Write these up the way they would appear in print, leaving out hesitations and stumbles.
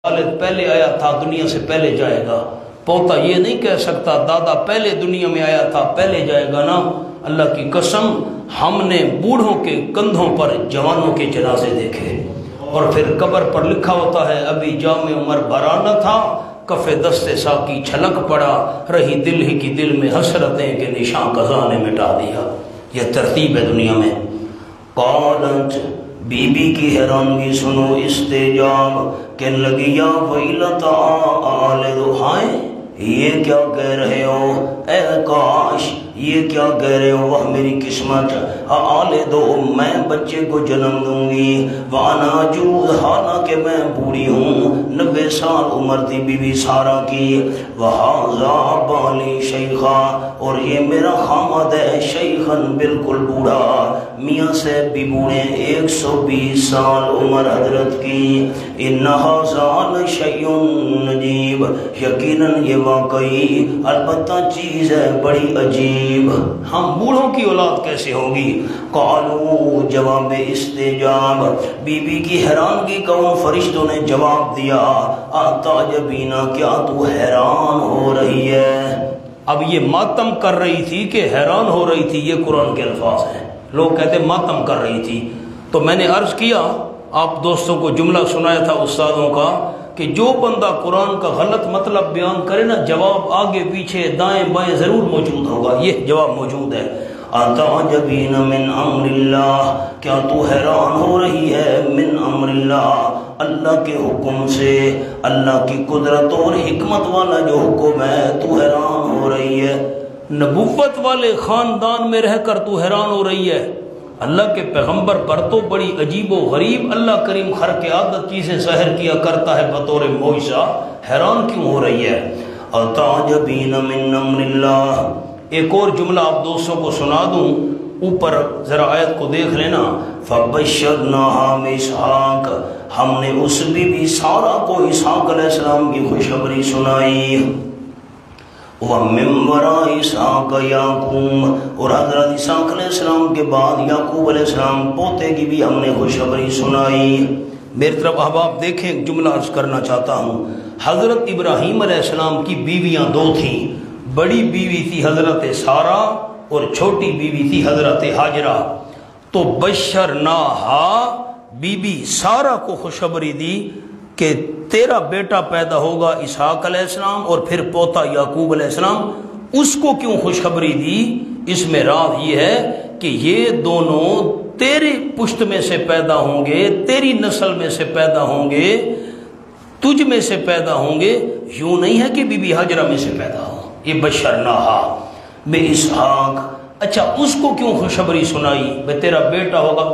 والد پہلے آیا تھا دنیا سے پہلے جائے گا، پوتا یہ نہیں کہہ سکتا دادا پہلے دنیا میں آیا تھا پہلے جائے گا نا۔ اللہ کی قسم ہم نے بوڑھوں کے کندھوں پر جوانوں کے جنازے دیکھے، اور پھر قبر پر لکھا ہوتا ہے ابھی جام عمر بھرا نہ تھا، کف دست ساقی چھلک پڑا، رہی دل ہی کی دل میں حسرتیں کہ نشاں قضا نے مٹا دیا۔ یہ ترتیب ہے دنیا میں۔ قالت بی بی کی حیرانگی سنو، استجاب کہنے لگی یا ویلتا آل روحائیں، یہ کیا کہہ رہے ہو، اے کاش یہ کیا کہہ رہے ہو، وہ میری قسمت، آل دو میں بچے کو جنم دوں گی، وانا عجوز حالانکہ میں بوڑھی ہوں، 90 سال عمر تھی بی بی سارہ کی، وہذا بالی شیخا اور یہ میرا خامد ہے شیخن بالکل بوڑھا، میاں سے بھی بوڑھے 120 سال عمر حضرت کی، انہا زال شیئن عجیب یقیناً یہ واقعی البتہ چیز ہے بڑی عجیب، ہم بوڑھوں کی اولاد کیسے ہوگی؟ قالو جواب استجاب، بی بی کی حیرانگی کا ان فرشتوں نے جواب دیا اتعجبینا کیا تو حیران ہو رہی ہے؟ اب یہ ماتم کر رہی تھی کہ حیران ہو رہی تھی، یہ قرآن کے الفاظ ہیں، لوگ کہتے ماتم کر رہی تھی۔ تو میں نے عرض کیا، آپ دوستوں کو جملہ سنایا تھا استادوں کا کہ جو بندہ قرآن کا غلط مطلب بیان کرے نا، جواب آگے پیچھے دائیں بائیں ضرور موجود ہوگا، یہ جواب موجود ہے۔ اتعجبین من امر اللہ، کیا تو حیران ہو رہی ہے من امر اللہ، اللہ کے حکم سے، اللہ کی قدرت اور حکمت والا جو حکم ہے تو حیران ہو رہی ہے؟ نبوت والے خاندان میں رہ کر تو حیران ہو رہی ہے؟ اللہ کے پیغمبر پر تو بڑی عجیب و غریب اللہ کریم خرق عادت چیزیں ظاہر کیا کرتا ہے بطور معجزہ، حیران کیوں ہو رہی ہے؟ اتعجبین من امر اللہ۔ ایک اور جملہ آپ دوستوں کو سنا دوں، اوپر ذرا آیت کو دیکھ لینا، فبشرناها باسحاق، ہم نے اس بی بی سارہ کو اسحاق علیہ السلام کی خوشخبری سنائی، وَمِن وَرَاءِ اسحاق یعقوب، اور حضرت اسحاق علیہ السلام کے بعد یعقوب علیہ السلام پوتے کی بھی ہم نے خوشخبری سنائی۔ میری طرف احباب دیکھیں، ایک جملہ عرض کرنا چاہتا ہوں۔ حضرت ابراہیم علیہ السلام کی بیویاں دو تھیں، بڑی بیوی تھی حضرت سارہ اور چھوٹی بیوی تھی حضرت ہاجرہ۔ تو بشرناہا، بی بی سارہ کو خوشخبری دی کہ تیرا بیٹا پیدا ہوگا اسحاق علیہ السلام اور پھر پوتا یعقوب علیہ السلام۔ اس کو کیوں خوشخبری دی؟ اس میں راز یہ ہے کہ یہ دونوں تیرے پشت میں سے پیدا ہوں گے، تیری نسل میں سے پیدا ہوں گے، تجھ میں سے پیدا ہوں گے، یوں نہیں ہے کہ بی بی ہاجرہ میں سے پیدا ہو۔ یہ بشرناہا بے اسحاق۔ اچھا اس کو کیوں خوشخبری سنائی؟ بھئی تیرا بیٹا ہوگا۔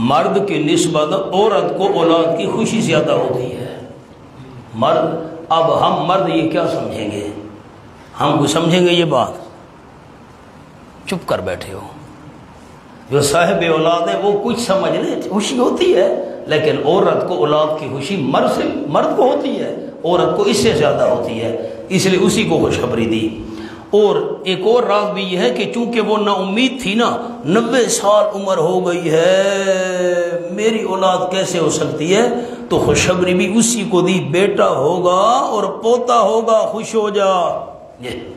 مرد کی نسبت عورت کو اولاد کی خوشی زیادہ ہوتی ہے۔ مرد، اب ہم مرد یہ کیا سمجھیں گے؟ ہم کو سمجھیں گے یہ بات؟ چپ کر بیٹھے ہو۔ جو صاحب اولاد ہے وہ کچھ سمجھ لیں، خوشی ہوتی ہے، لیکن عورت کو اولاد کی خوشی مرد کو ہوتی ہے، عورت کو اس سے زیادہ ہوتی ہے، اس لیے اسی کو خوشخبری دی۔ اور ایک اور راز بھی یہ ہے کہ چونکہ وہ نا امید تھی نا، 90 سال عمر ہو گئی ہے، میری اولاد کیسے ہو سکتی ہے، تو خوشخبری بھی اسی کو دی، بیٹا ہوگا اور پوتا ہوگا، خوش ہو جا۔ یہ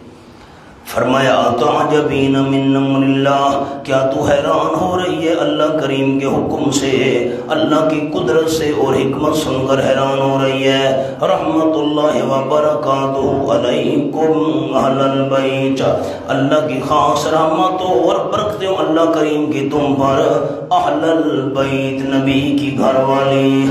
فرمایا اتعجبین من امر اللہ، کیا تو حیران ہو رہی ہے اللہ کریم کے حکم سے، اللہ کی قدرت سے اور حکمت سن کر حیران ہو رہی ہے؟ رحمت اللہ وبرکاتہ علیکم اہل البیت، اللہ کی خاص رحمتوں اور برکتیں اللہ کریم کی تم پر، اہل البیت نبی کی گھر والی۔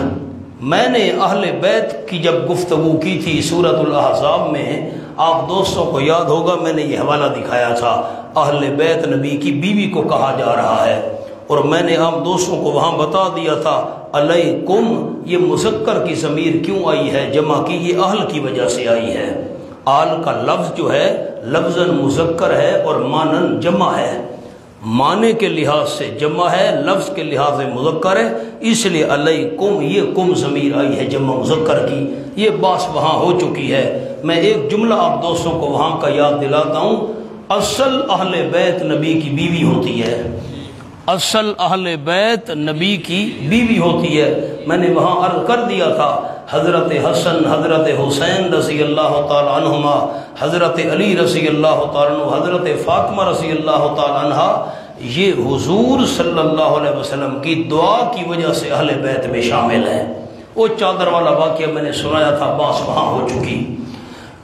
میں نے اہل بیت کی جب گفتگو کی تھی سورۃ الاحزاب میں، آپ دوستوں کو یاد ہوگا میں نے یہ حوالہ دکھایا تھا، اہل بیت نبی کی بیوی کو کہا جا رہا ہے، اور میں نے آپ دوستوں کو وہاں بتا دیا تھا علیکم یہ مذکر کی ضمیر کیوں آئی ہے، جمع کی یہ اہل کی وجہ سے آئی ہے۔ آل کا لفظ جو ہے لفظاً مذکر ہے اور مانن جمع ہے، معنی کے لحاظ سے جمع ہے، لفظ کے لحاظ سے مذکر ہے، اس لیے علیکم یہ کم ضمیر آئی ہے جمع مذکر کی، یہ بات وہاں ہو چکی ہے۔ میں ایک جملہ آپ دوستوں کو وہاں کا یاد دلاتا ہوں، اصل اہل بیت نبی کی بیوی ہوتی ہے، اصل اہل بیت نبی کی بیوی ہوتی ہے۔ میں نے وہاں عرض کر دیا تھا حضرت حسن حضرت حسین رضی اللہ تعالی عنہما، حضرت علی رضی اللہ تعالی عنہ، حضرت فاطمہ رضی اللہ تعالی عنہا، یہ حضور صلی اللہ علیہ وسلم کی دعا کی وجہ سے اہل بیت میں شامل ہیں۔ وہ چادر والا واقعہ میں نے سنایا تھا، باس وہاں ہو چکی۔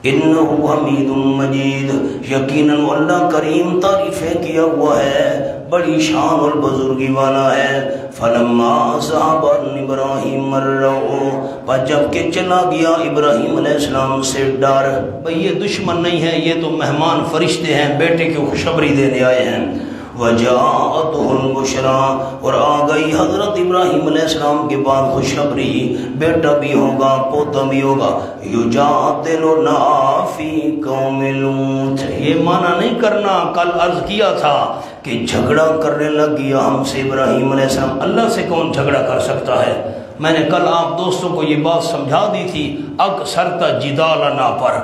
انہو حمید مجید، یقیناً اللہ کریم تعریفیں کیا ہوا ہے، بڑی شان اور بزرگی والا ہے۔ فلما ذهب عن ابراہیم الروع، پر جب کہ چلا گیا ابراہیم علیہ السلام سے ڈر، بھئی یہ دشمن نہیں ہے، یہ تو مہمان فرشتے ہیں، بیٹے کی خوشخبری دینے آئے ہیں۔ وجاءته البشرى، اور آ گئی حضرت ابراہیم علیہ السلام کے بعد خوشخبری، بیٹا بھی ہوگا، پوتا بھی ہوگا۔ یجادلنا فی قوم لوط، یہ معنی نہیں کرنا، کل عرض کیا تھا کہ جھگڑا کرنے لگ گیا ہم سے ابراہیم علیہ السلام۔ اللہ سے کون جھگڑا کر سکتا ہے؟ میں نے کل آپ دوستوں کو یہ بات سمجھا دی تھی، اکثرتا جدالنا پر،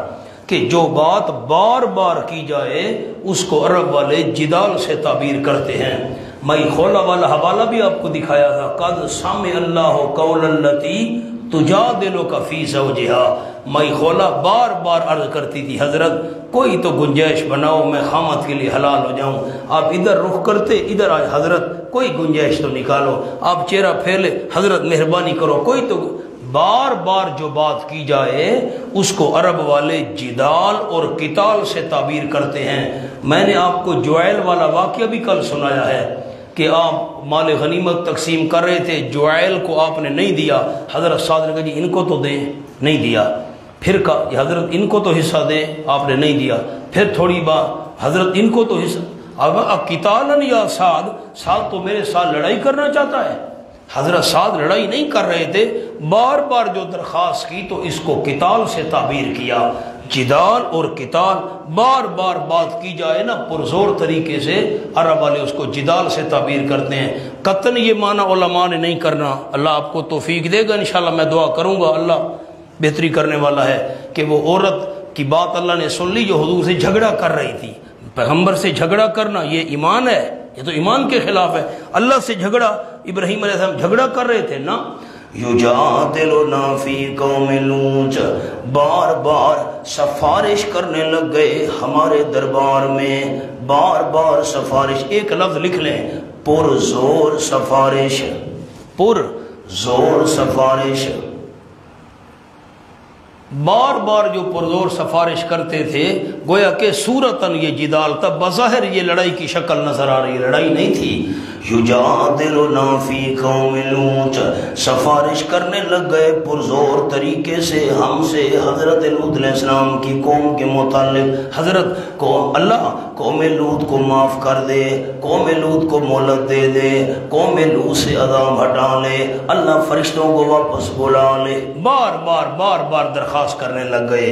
کہ جو بات بار بار کی جائے اس کو عرب والے جدال سے تعبیر کرتے ہیں۔ میں خولا والا حوالہ بھی آپ کو دکھایا تھا، قد سمع اللہ قول التی تجادلک فی زوجہا۔ میں خولا بار بار عرض کرتی تھی، حضرت کوئی تو گنجائش بناؤ، میں خامت کے لیے حلال ہو جاؤں۔ آپ ادھر رخ کرتے، ادھر آج حضرت کوئی گنجائش تو نکالو، آپ چہرہ پھیلے، حضرت مہربانی کرو، کوئی تو بار بار جو بات کی جائے اس کو عرب والے جدال اور قتال سے تعبیر کرتے ہیں۔ میں نے آپ کو جوائل والا واقعہ بھی کل سنایا ہے کہ آپ مال غنیمت تقسیم کر رہے تھے، جوائل کو آپ نے نہیں دیا، حضرت سعد نے کہا جی ان کو تو دیں، نہیں دیا۔ پھر کہا حضرت ان کو تو حصہ دیں، آپ نے نہیں دیا۔ پھر تھوڑی بات، حضرت ان کو تو حصہ، اب قتالن یا سعد، سعد تو میرے ساتھ لڑائی کرنا چاہتا ہے۔ حضرت سعد لڑائی نہیں کر رہے تھے، بار بار جو درخواست کی تو اس کو قتال سے تعبیر کیا۔ جدال اور قتال، بار بار بات کی جائے نا پرزور طریقے سے، عرب والے اس کو جدال سے تعبیر کرتے ہیں۔ قطن یہ معنی علماء نے نہیں کرنا، اللہ آپ کو توفیق دے گا انشاءاللہ، میں دعا کروں گا، اللہ بہتری کرنے والا ہے، کہ وہ عورت کی بات اللہ نے سن لی جو حضور سے جھگڑا کر رہی تھی۔ پیغمبر سے جھگڑا کرنا یہ ایمان ہے، یہ تو ایمان کے خلاف ہے۔ اللہ سے جھگڑا، ابراہیم علیہ السلام جھگڑا کر رہے تھے نا۔ یجادلنا فی قوم لوط، بار بار سفارش کرنے لگ گئے ہمارے دربار میں، بار بار سفارش، ایک لفظ لکھ لیں، پرزور سفارش، پرزور سفارش، بار بار جو پرزور سفارش کرتے تھے، گویا کہ صورتاً یہ جدال تھا، بظاہر یہ لڑائی کی شکل نظر آ رہی، لڑائی نہیں تھی۔ یجادلنا فی قوم لوط، سفارش کرنے لگ گئے پرزور طریقے سے ہم سے حضرت لوط علیہ السلام کی قوم کے متعلق۔ حضرت قوم، اللہ قوم لوط کو معاف کر دے، قوم لوط کو مہلت دے دے، قوم لوط سے عذاب ہٹا لے، اللہ فرشتوں کو واپس بلا لے، بار بار بار بار درخواست کرنے لگ گئے۔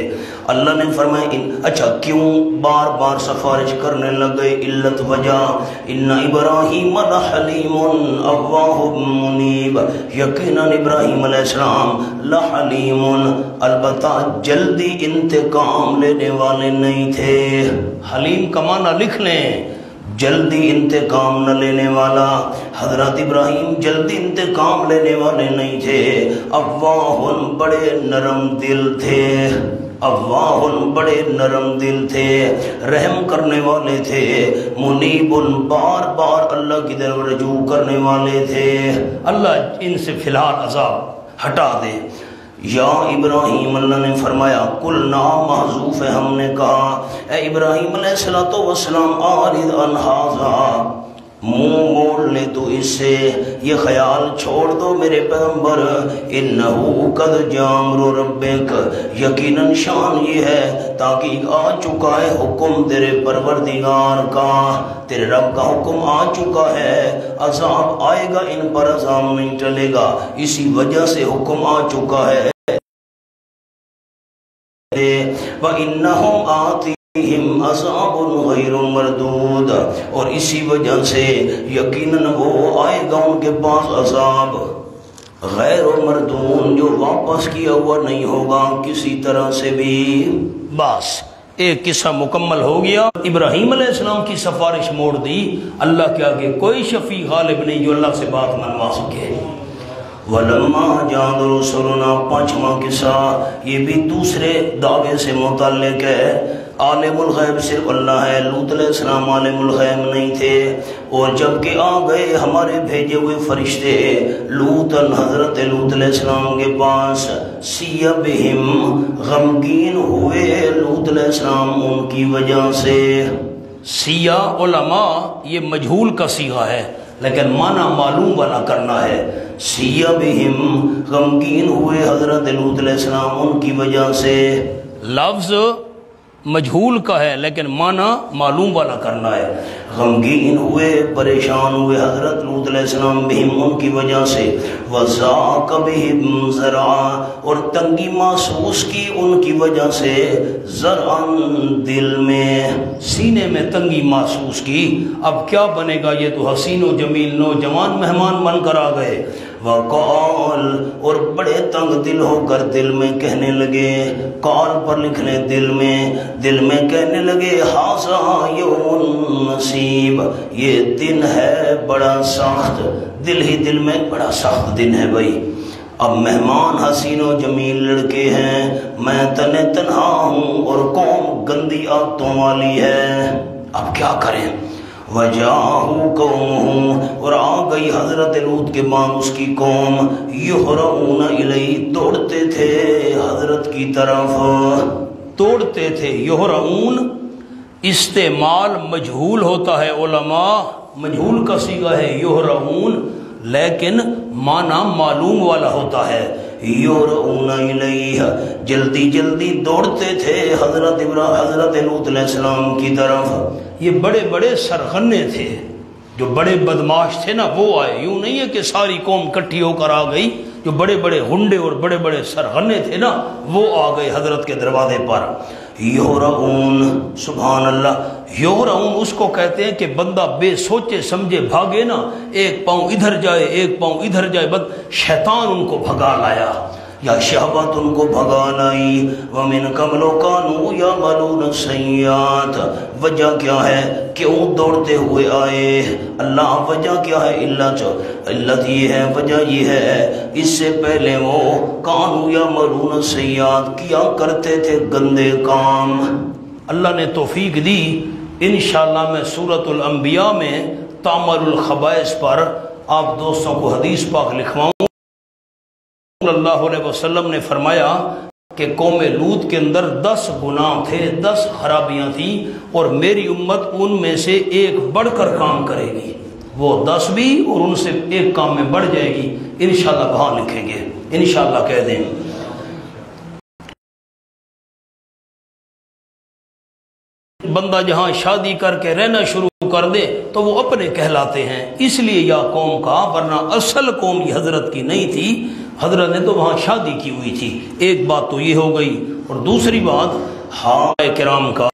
اللہ نے فرمایا اچھا کیوں بار بار سفارش کرنے لگ گئے؟ علت وجہ، ان ابراہیم لحلیم اواہ منیب، یقیناً ابراہیم علیہ السلام لحلیم، البتہ جلدی انتقام لینے والے نہیں تھے۔ حلیم کا معنی لکھ لیں، جلدی انتقام نہ لینے والا۔ حضرت ابراہیم جلدی انتقام لینے والے نہیں تھے، اواہ بڑے نرم دل تھے، اواہ بڑے نرم دل تھے، رحم کرنے والے تھے، منیب بار بار اللہ کی طرف رجوع کرنے والے تھے۔ اللہ ان سے فی الحال عذاب ہٹا دے۔ یا ابراہیم، اللہ نے فرمایا قلنا، محذوف ہے، ہم نے کہا اے ابراہیم علیہ السلام اعرض عن ھذا، منہ موڑ لے تو اس سے، یہ خیال چھوڑ دو میرے پیغمبر، انہو قد جاء امر ربک، یقیناً شان یہ ہے تاکہ آ چکا ہے حکم تیرے پروردگار کا، تیرے رب کا حکم آ چکا ہے، عذاب آئے گا ان پر، عذاب نہیں چلے گا، اسی وجہ سے حکم آ چکا ہے۔ وَإِنَّهُمْ آتِيهِمْ عَذَابٌ غَيْرُ مَرْدُودٌ، اور اسی وجہ سے یقیناً وہ آئے گا ان کے پاس عذاب غیر مردود، جو واپس کیا ہوا نہیں ہوگا کسی طرح سے بھی۔ بس ایک قصہ مکمل ہو گیا۔ ابراہیم علیہ السلام کی سفارش موڑ دی، اللہ کے آگے کوئی شفیع غالب نہیں جو اللہ سے بات منوا سکے۔ وَلَمَّا جَاءَ رُسُلُنَا پانچواں قصہ یہ بھی دوسرے دعوے سے متعلق ہے۔ عالم الغیب صرف اللہ ہے، لوط علیہ السلام عالم الغیب نہیں تھے، اور جب کہ آ گئے ہمارے بھیجے ہوئے فرشتے حضرت لوط علیہ السلام کے پاس، سیّ بہم غمگین ہوئے لوط علیہ السلام ان کی وجہ سے۔ سیاہ علماء یہ مجہول کا صیغہ ہے لیکن معنی معلوم والا کرنا ہے۔ سیّ بہم غمگین ہوئے حضرت لوط علیہ السلام ان کی وجہ سے، لفظ مجہول کا ہے لیکن معنی معلوم والا کرنا ہے۔ غمگین ہوئے، پریشان ہوئے حضرت لوط علیہ السلام بہم ان کی وجہ سے، وَضَاقَ بِهِمْ ذَرْعًا اور تنگی محسوس کی ان کی وجہ سے، ذرعاً دل میں، سینے میں تنگی محسوس کی۔ اب کیا بنے گا، یہ تو حسین و جمیل نوجوان مہمان بن کر آ گئے۔ وقال اور بڑے تنگ دل ہو کر دل میں کہنے لگے، قال پر لکھ لیں دل میں کہنے لگے، ھذا یوم نصیب یہ دن ہے بڑا سخت، دل ہی دل میں بڑا سخت دن ہے بھائی۔ اب مہمان حسین و جمیل لڑکے ہیں، میں تنہا ہوں اور قوم گندی عادتوں والی ہے، اب کیا کریں۔ وَجَاءَهُ قَوْمُهُ اور آ گئی حضرت لوط کے بعد اس کی قوم، يُهْرَعُونَ إِلَيْهِ دوڑتے تھے حضرت کی طرف، دوڑتے تھے۔ يُهْرَعُون استعمال مجہول ہوتا ہے علماء، مجہول کا صیغہ ہے يُهْرَعُون لیکن معنی معلوم والا ہوتا ہے۔ يُهْرَعُونَ إِلَيْهِ جلدی جلدی دوڑتے تھے حضرت لوط علیہ السلام کی طرف۔ یہ بڑے بڑے سرغنے تھے، جو بڑے بدماش تھے نا وہ آئے، یوں نہیں ہے کہ ساری قوم کٹھی ہو کر آ گئی، جو بڑے بڑے غنڈے اور بڑے بڑے سرغنے تھے نا وہ آ گئے حضرت کے دروازے پر۔ یہرعون سبحان اللہ، یہرعون اس کو کہتے ہیں کہ بندہ بے سوچے سمجھے بھاگے نا، ایک پاؤں ادھر جائے ایک پاؤں ادھر جائے، بس شیطان ان کو بھگا لایا یا شہوت ان کو بھگا لائی۔ وَمِن قَبْلُ كَانُوا يَعْمَلُونَ السَّيِّئَاتِ وجہ کیا ہے، کیوں دوڑتے ہوئے آئے اللہ، وجہ کیا ہے، علت یہ ہے، وجہ یہ ہے اس سے پہلے وہ كَانُوا يَعْمَلُونَ السَّيِّئَاتِ کیا کرتے تھے گندے کام۔ اللہ نے توفیق دی، انشاءاللہ میں سورۃ الانبیاء میں تعمل الخبائث پر آپ دوستوں کو حدیث پاک لکھواؤں۔ صلی اللہ علیہ وسلم نے فرمایا کہ قوم لوط کے اندر 10 گناہ تھے، 10 خرابیاں تھیں، اور میری امت ان میں سے ایک بڑھ کر کام کرے گی، وہ 10 بھی اور ان سے ایک کام میں بڑھ جائے گی، انشاءاللہ وہاں لکھیں گے، انشاءاللہ کہہ دیں۔ بندہ جہاں شادی کر کے رہنا شروع کر دے تو وہ اپنے کہلاتے ہیں، اس لیے یا قوم کا، ورنہ اصل قوم یہ حضرت کی نہیں تھی، حضرت نے تو وہاں شادی کی ہوئی تھی۔ ایک بات تو یہ ہو گئی، اور دوسری بات کرام کا